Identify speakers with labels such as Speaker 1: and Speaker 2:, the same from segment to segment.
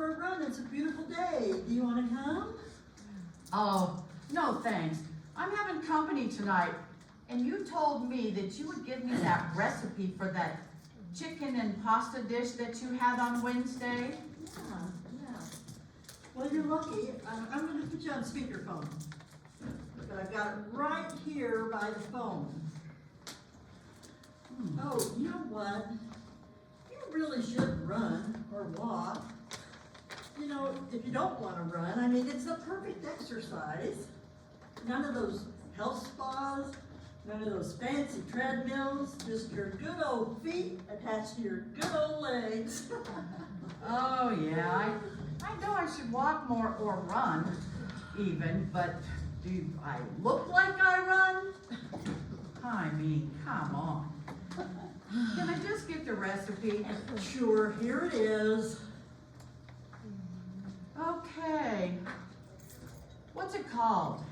Speaker 1: for a run. It's a beautiful day. Do you want to come?
Speaker 2: Oh, no thanks. I'm having company tonight, and you told me that you would give me that recipe for that chicken and pasta dish that you had on Wednesday.
Speaker 1: Yeah. Well, you're lucky. I'm going to put you on speakerphone. But I've got it right here by the phone. Oh, you know what? You really should run or walk. You know, if you don't want to run, I mean, it's the perfect exercise. None of those health spas, none of those fancy treadmills, just your good old feet attached to your good old legs.
Speaker 2: Oh, yeah, I know I should walk more or run even, but do I look like I run? I mean, come on. Can I just get the recipe?
Speaker 1: Sure, here it is.
Speaker 2: Okay. What's it called?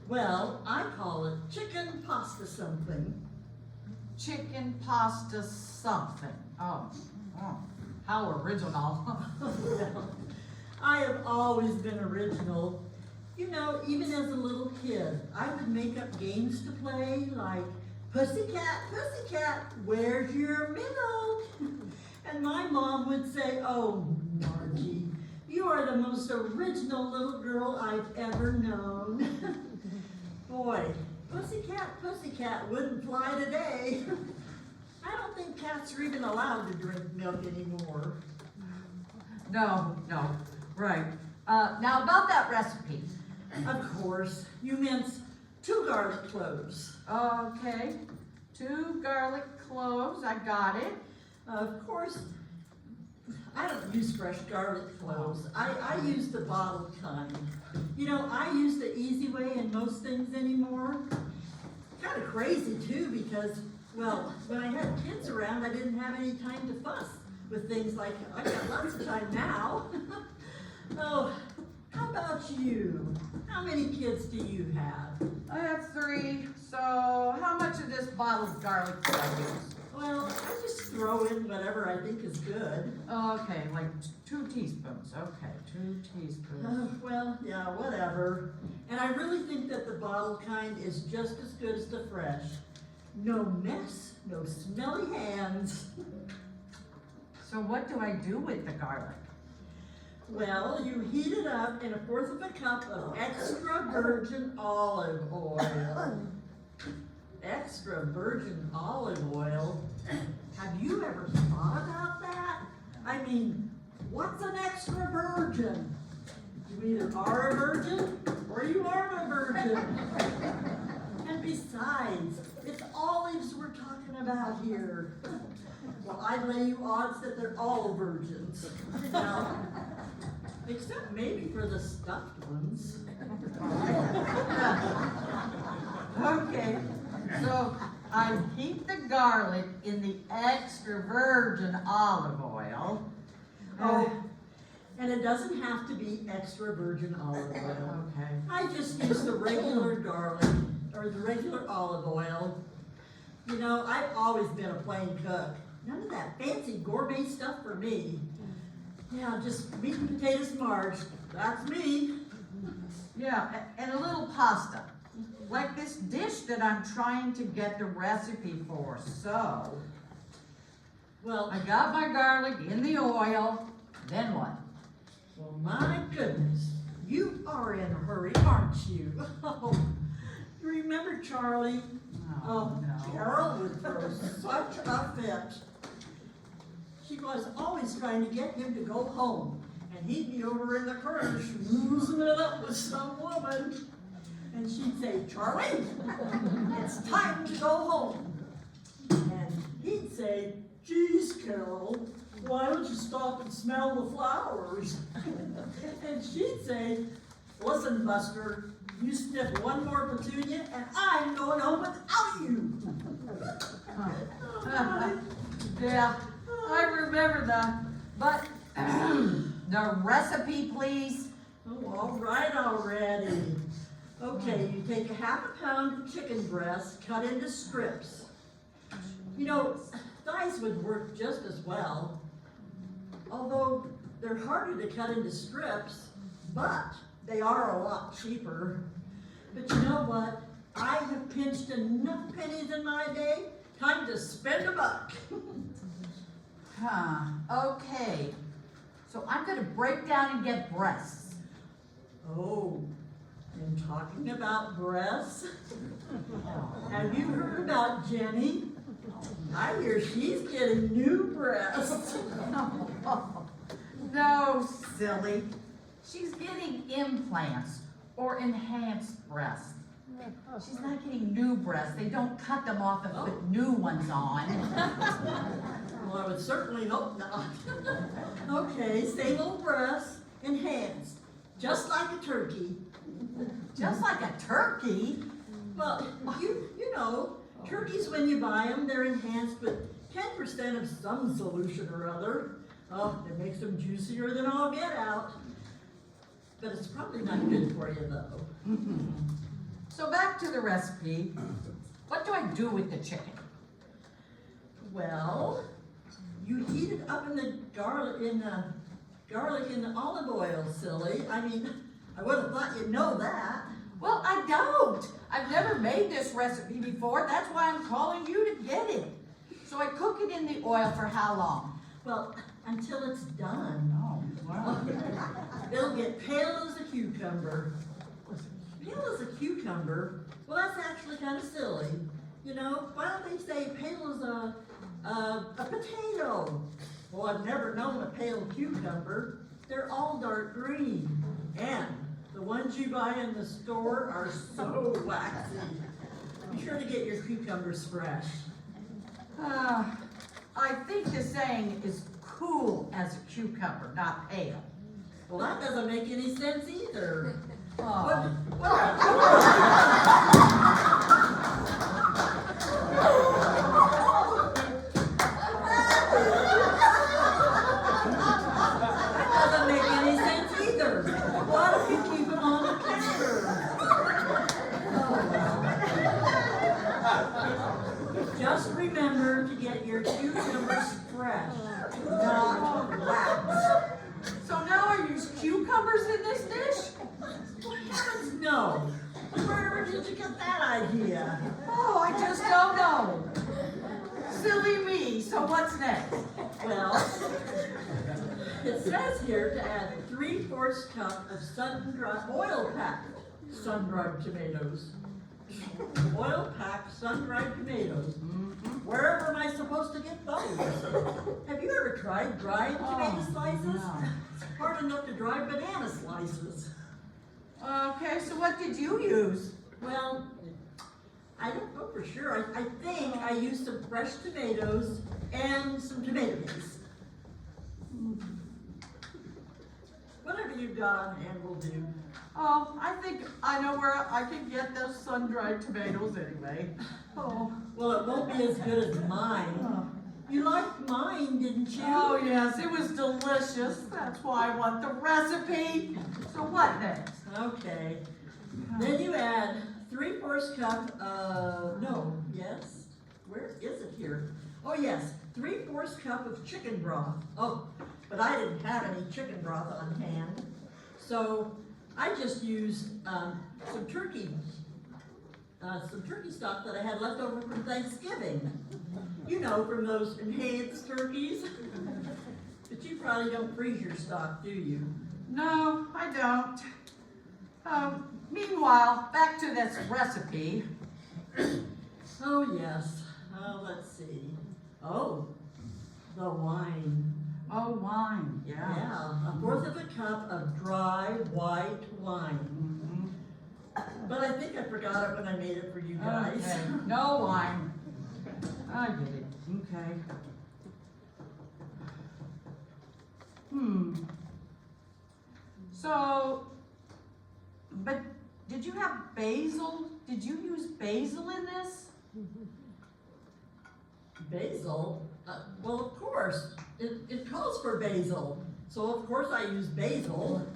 Speaker 1: Well, I call it chicken pasta something.
Speaker 2: Chicken pasta something. Oh, how original.
Speaker 1: Well, I have always been original. You know, even as a little kid, I would make up games to play like, "Pussycat, pussycat, where's your middle?" And my mom would say, "Oh, Margie, you are the most original little girl I've ever known." Boy, pussycat, pussycat wouldn't fly today. I don't think cats are even allowed to drink milk anymore.
Speaker 2: No, right. Now about that recipe.
Speaker 1: Of course, you mince 2 garlic cloves.
Speaker 2: Okay, 2 garlic cloves, I got it.
Speaker 1: Of course, I don't use fresh garlic cloves. I use the bottled kind. You know, I use the easy way in most things anymore. Kind of crazy too, because, well, when I had kids around, I didn't have any time to fuss with things like, I've got lots of time now. Oh, how about you? How many kids do you have?
Speaker 2: I have 3, so how much of this bottled garlic do I use?
Speaker 1: Well, I just throw in whatever I think is good.
Speaker 2: Okay, like 2 teaspoons. Okay, 2 teaspoons.
Speaker 1: Well, yeah, whatever. And I really think that the bottled kind is just as good as the fresh. No mess, no smelly hands.
Speaker 2: So what do I do with the garlic?
Speaker 1: Well, you heat it up in 1/4 cup of extra virgin olive oil. Extra virgin olive oil? Have you ever thought about that? I mean, what's an extra virgin? You either are a virgin or you aren't a virgin. And besides, it's olives we're talking about here. Well, I'd lay you odds that they're all virgins. Now, except maybe for the stuffed ones.
Speaker 2: Okay, so I heat the garlic in the extra virgin olive oil.
Speaker 1: Oh, and it doesn't have to be extra virgin olive oil.
Speaker 2: Okay.
Speaker 1: I just use the regular garlic, or the regular olive oil. You know, I've always been a plain cook. None of that fancy gourmet stuff for me. Yeah, just meat and potatoes marge. That's me.
Speaker 2: Yeah, and a little pasta. Like this dish that I'm trying to get the recipe for. So,
Speaker 1: Well,
Speaker 2: I got my garlic in the oil. Then what?
Speaker 1: well, my goodness. You are in a hurry, aren't you? Oh, you remember Charlie?
Speaker 2: Oh, no.
Speaker 1: Carol would throw such a fit. She was always trying to get him to go home, and he'd be over in the corner schmoozing it up with some woman. And she'd say, "Charlie, it's time to go home." And he'd say, "Geez, Carol, why don't you stop and smell the flowers?" And she'd say, "Listen, Buster, you sniff one more petunia and I'm going home without you."
Speaker 2: Yeah, I remember that. But the recipe, please.
Speaker 1: Oh, all right already. Okay, you take 1/2 pound of chicken breast cut into strips. You know, thighs would work just as well. Although they're harder to cut into strips, but they are a lot cheaper. But you know what? I have pinched enough pennies in my day. Time to spend a buck.
Speaker 2: Huh, okay. So I'm gonna break down and get breasts.
Speaker 1: Oh, and talking about breasts, have you heard about Jenny? I hear she's getting new breasts.
Speaker 2: No, silly. She's getting implants or enhanced breasts. She's not getting new breasts. They don't cut them off and put new ones on.
Speaker 1: Well, I would certainly hope not. Okay, same old breasts, enhanced, just like a turkey.
Speaker 2: Just like a turkey?
Speaker 1: Well, you know, turkeys when you buy them, they're enhanced with 10% of some solution or other. Oh, it makes them juicier than all get out. But it's probably not good for you though.
Speaker 2: So back to the recipe. What do I do with the chicken?
Speaker 1: Well, you heat it up in the garlic and olive oil, silly. I mean, I would have thought you'd know that.
Speaker 2: Well, I don't. I've never made this recipe before. That's why I'm calling you to get it. So I cook it in the oil for how long?
Speaker 1: Well, until it's done.
Speaker 2: Oh, wow.
Speaker 1: It'll get pale as a cucumber. Pale as a cucumber? Well, that's actually kind of silly. You know, why don't they say pale as a potato? Well, I've never known a pale cucumber. They're all dark green. And the ones you buy in the store are so waxy. Be sure to get your cucumbers fresh.
Speaker 2: I think the saying is cool as a cucumber, not pale.
Speaker 1: Well, that doesn't make any sense either.
Speaker 2: Oh.
Speaker 1: That doesn't make any sense either. Why don't you keep them on the counter? Oh, well. Just remember to get your cucumbers fresh, not wax.
Speaker 2: So now I use cucumbers in this dish?
Speaker 1: Well, heavens no. Where did you get that idea?
Speaker 2: Oh, I just don't know. Silly me. So what's next?
Speaker 1: Well, it says here to add 3/4 cup of sun-dried, oil-packed sun-dried tomatoes. Oil-packed sun-dried tomatoes. Wherever am I supposed to get those? Have you ever tried drying tomato slices?
Speaker 2: No.
Speaker 1: It's hard enough to dry banana slices.
Speaker 2: Okay, so what did you use?
Speaker 1: Well, I don't know for sure. I think I used some fresh tomatoes and some tomato paste. Whatever you've got on hand will do.
Speaker 2: Oh, I think I know where I can get those sun-dried tomatoes anyway. Oh.
Speaker 1: Well, it won't be as good as mine. You liked mine, didn't you?
Speaker 2: Oh yes, it was delicious. That's why I want the recipe. So what next?
Speaker 1: Okay. Then you add 3/4 cup of, where is it here? Oh yes, 3/4 cup of chicken broth. Oh, but I didn't have any chicken broth on hand. So I just used some turkey stock that I had left over from Thanksgiving. You know, from those enhanced turkeys. But you probably don't freeze your stock, do you?
Speaker 2: No, I don't. Meanwhile, back to this recipe.
Speaker 1: Oh yes. Let's see. Oh, the wine.
Speaker 2: Oh, wine,
Speaker 1: Yeah, 1/4 cup of dry white wine. But I think I forgot it when I made it for you guys.
Speaker 2: Okay, no wine. I get it, okay. So, but did you have basil? Did you use basil in this?
Speaker 1: Basil? Well, of course. It calls for basil. So of course I use basil.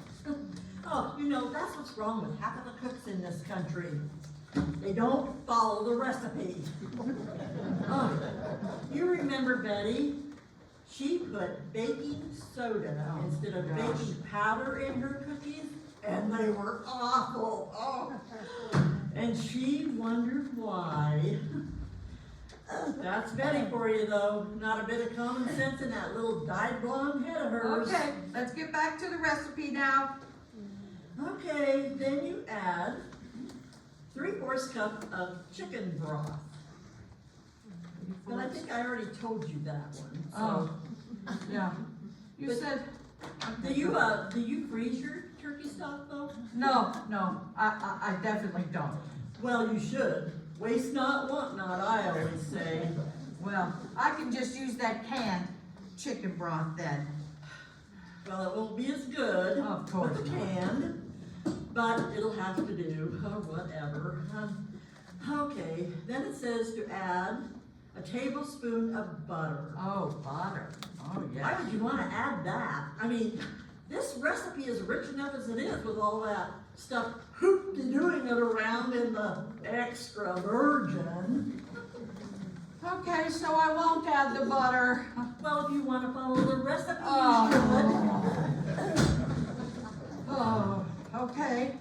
Speaker 1: Oh, you know, that's what's wrong with half of the cooks in this country. They don't follow the recipe. Oh, you remember Betty? She put baking soda
Speaker 2: Oh,
Speaker 1: instead of
Speaker 2: gosh.
Speaker 1: baking powder in her cookies, and they were awful. Oh. And she wondered why. That's Betty for you, though. Not a bit of common sense in that little dyed blonde head of hers.
Speaker 2: Okay, let's get back to the recipe now.
Speaker 1: Okay, then you add 3/4 cup of chicken broth. But I think I already told you that one. So.
Speaker 2: Oh, yeah. You
Speaker 1: But-
Speaker 2: said.
Speaker 1: Do you freeze your turkey stock though?
Speaker 2: No, I definitely don't.
Speaker 1: Well, you should. Waste not, want not, I always say.
Speaker 2: Well, I can just use that canned chicken broth then.
Speaker 1: Well, it won't be as good
Speaker 2: Of course
Speaker 1: with the
Speaker 2: not.
Speaker 1: canned, but it'll have to do. Oh, whatever. Okay, then it says to add a tablespoon of butter.
Speaker 2: Oh, butter. Oh,
Speaker 1: Why
Speaker 2: yeah.
Speaker 1: would you want to add that? I mean, this recipe is rich enough as it is with all that stuff hoop-de-doing it around in the extra virgin.
Speaker 2: Okay, so I won't add the butter.
Speaker 1: Well, if you want to follow the recipe, you
Speaker 2: Oh. Oh, okay.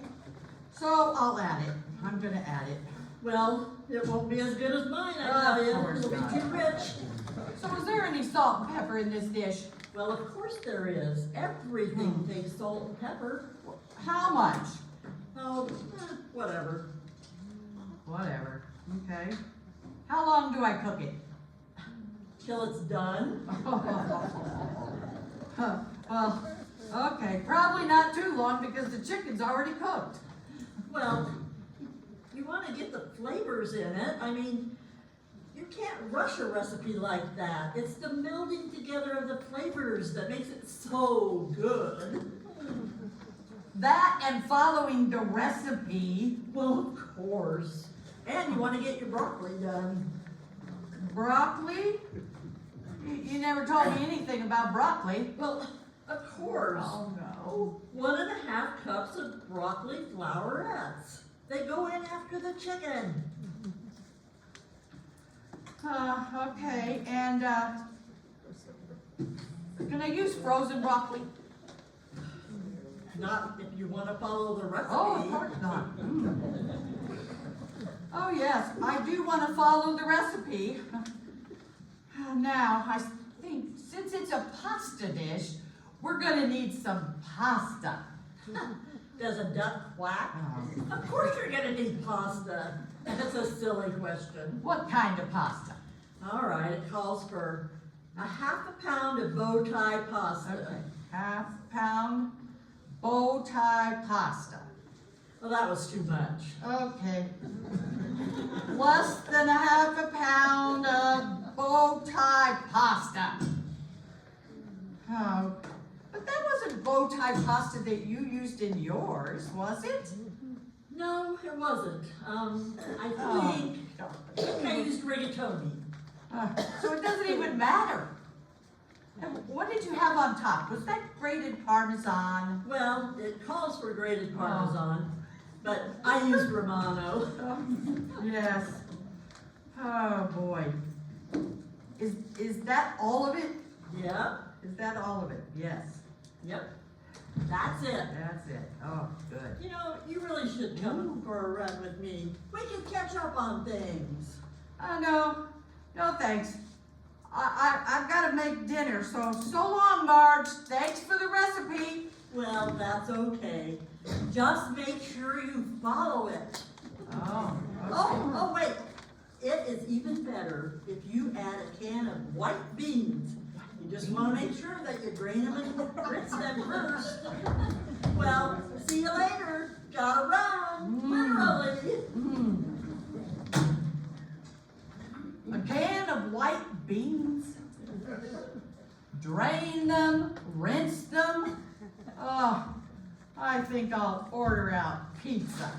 Speaker 2: So I'll add it. I'm gonna add it.
Speaker 1: should. Well, it won't be as good as mine, I tell
Speaker 2: Of
Speaker 1: you.
Speaker 2: course
Speaker 1: It'll be
Speaker 2: not.
Speaker 1: too rich.
Speaker 2: So is there any salt and pepper in this dish?
Speaker 1: Well, of course there is. Everything takes salt and pepper.
Speaker 2: How much?
Speaker 1: Oh, whatever.
Speaker 2: Whatever. Okay. How long do I cook it?
Speaker 1: Till it's done.
Speaker 2: Well, okay, probably not too long because the chicken's already cooked.
Speaker 1: Well, you want to get the flavors in it. I mean, you can't rush a recipe like that. It's the melding together of the flavors that makes it so good.
Speaker 2: That and following the recipe.
Speaker 1: Well, of course. And you want to get your broccoli done.
Speaker 2: Broccoli? You never told me anything about broccoli.
Speaker 1: Well, of course.
Speaker 2: Oh, no.
Speaker 1: 1.5 cups of broccoli flowerets. They go in after the chicken.
Speaker 2: Okay, and, can I use frozen broccoli?
Speaker 1: Not if you want to follow the recipe.
Speaker 2: Oh, of course not. Oh, yes, I do want to follow the recipe. Now, I think since it's a pasta dish, we're gonna need some pasta.
Speaker 1: Does a duck quack? Of course you're gonna need pasta. That's a silly question.
Speaker 2: What kind of pasta?
Speaker 1: All right, it calls for a 1/2 pound of bow tie pasta.
Speaker 2: Okay, 1/2 pound bow tie pasta.
Speaker 1: Well, that was too much.
Speaker 2: Okay. Less than a 1/2 pound of bow tie pasta. Oh, but that wasn't bow tie pasta that you used in yours, was it?
Speaker 1: No, it wasn't. I
Speaker 2: Oh.
Speaker 1: think I used rigatoni.
Speaker 2: So it doesn't even matter. And what did you have on top? Was that grated Parmesan?
Speaker 1: Well, it calls for grated Parmesan, but I used Romano.
Speaker 2: Yes. Oh, boy. Is that all of it?
Speaker 1: Yep,
Speaker 2: Is that all of it? Yes.
Speaker 1: yep. That's it.
Speaker 2: That's it. Oh, good.
Speaker 1: You know, you really should come for a run with me. We can catch up on things.
Speaker 2: No. No, thanks. I've got to make dinner, so long, Marge. Thanks for the recipe.
Speaker 1: Well, that's okay. Just make sure you follow it.
Speaker 2: Oh, okay.
Speaker 1: Oh, wait. It is even better if you add a can of white beans. You just want to make sure that you drain them and rinse them first. Well, see you later. Gotta run. Literally.
Speaker 2: A can of white beans. Drain them, rinse them. Oh, I think I'll order out pizza.